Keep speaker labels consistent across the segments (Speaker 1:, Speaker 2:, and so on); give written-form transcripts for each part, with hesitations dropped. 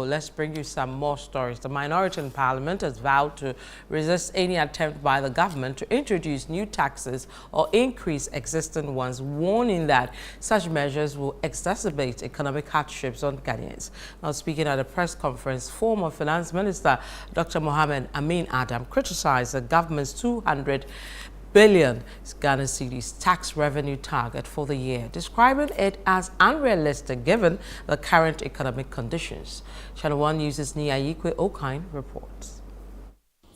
Speaker 1: Let's bring you some more stories. The minority in Parliament has vowed to resist any attempt by the government to introduce new taxes or increase existing ones, warning that such measures will exacerbate economic hardships on Ghanaians. Now, speaking at a press conference, former Finance Minister Dr. Mohammed Amin Adam criticized the government's 200 billion Ghana cedis tax revenue target for the year, describing it as unrealistic given the current economic conditions. ChannelOne News' Ayikwe Okine reports.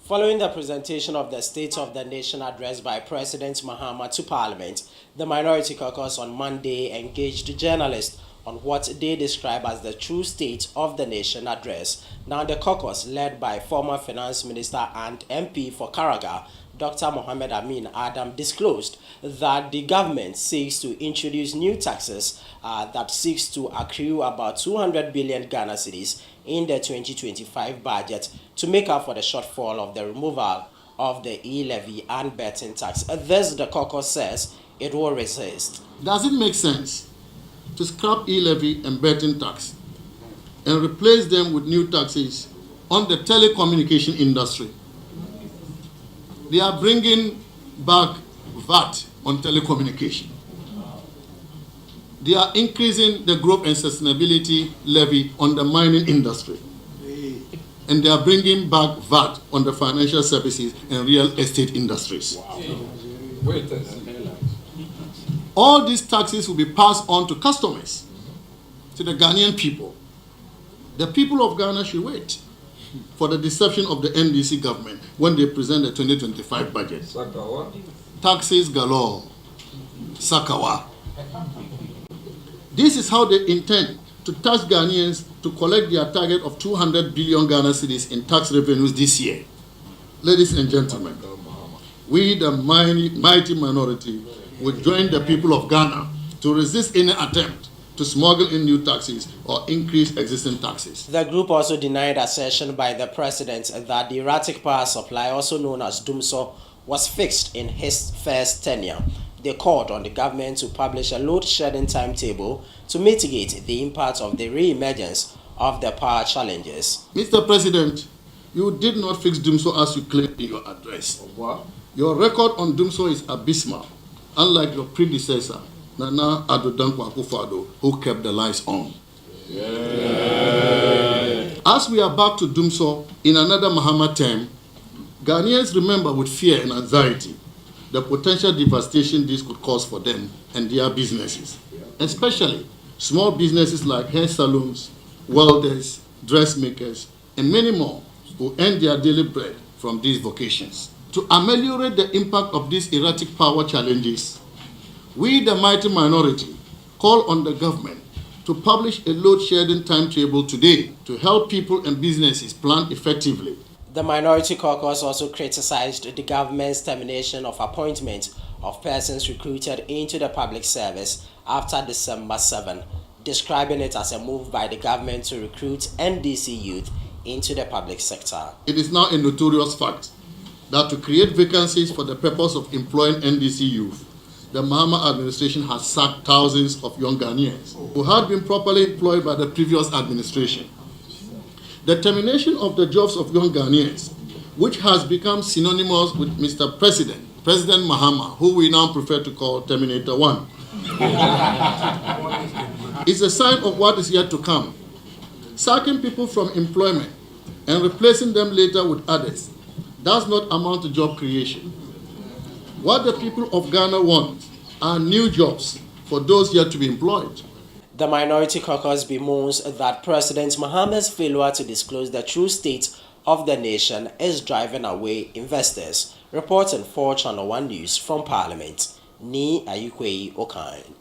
Speaker 2: Following the presentation of the State of the Nation address by President Mahama to Parliament, the Minority Caucus on Monday engaged journalists on what they describe as the true State of the Nation address. Now, the caucus, led by former Finance Minister and MP for Karaga, Dr. Mohammed Amin Adam, disclosed that the government seeks to introduce new taxes that seeks to accrue about 200 billion Ghana cedis in the 2025 budget to make up for the shortfall of the removal of the e-levy and betting tax. This, the caucus says, it will resist.
Speaker 3: Does it make sense to scrap e-levy and betting tax and replace them with new taxes on the telecommunication industry? They are bringing back VAT on telecommunication. They are increasing the growth and sustainability levy on the mining industry. And they are bringing back VAT on the financial services and real estate industries. Wow. All these taxes will be passed on to customers, to the Ghanaian people. The people of Ghana should wait for the deception of the NDC government when they present the 2025 budget. Sakawa. Taxes galore. Sakawa. This is how they intend to tax Ghanaians to collect their target of 200 billion Ghana cedis in tax revenues this year. Ladies and gentlemen, we, the mighty minority, will join the people of Ghana to resist any attempt to smuggle in new taxes or increase existing taxes.
Speaker 2: The group also denied assertion by the president that the erratic power supply, also known as DUMSO, was fixed in his first tenure. They called on the government to publish a load-shedding timetable to mitigate the impact of the re-emergence of the power challenges.
Speaker 3: Mr. President, you did not fix DUMSO as you claimed in your address. What? Your record on DUMSO is abysmal, unlike your predecessor, Nana Addo Dankwa Akufo-Addo, who kept the lights on. Yeah. As we are back to DUMSO in another Mahama term, Ghanaians remember with fear and anxiety the potential devastation this could cause for them and their businesses, especially small businesses like hair salons, welders, dressmakers, and many more who earn their daily bread from these vocations. To ameliorate the impact of these erratic power challenges, we, the mighty minority, call on the government to publish a load-shedding timetable today to help people and businesses plan effectively.
Speaker 2: The Minority Caucus also criticized the government's termination of appointment of persons recruited into the public service after December 7, describing it as a move by the government to recruit NDC youth into the public sector.
Speaker 3: It is now a notorious fact that to create vacancies for the purpose of employing NDC youth, the Mahama administration has sacked thousands of young Ghanaians who had been properly employed by the previous administration. The termination of the jobs of young Ghanaians, which has become synonymous with Mr. President Mahama, who we now prefer to call Terminator 1, is a sign of what is yet to come. Sacking people from employment and replacing them later with others does not amount to job creation. What the people of Ghana want are new jobs for those yet to be employed.
Speaker 2: The Minority Caucus bemoans that President Mahama's failure to disclose the true state of the nation is driving away investors. Reporting for ChannelOne News from Parliament, Ayikwe Okine.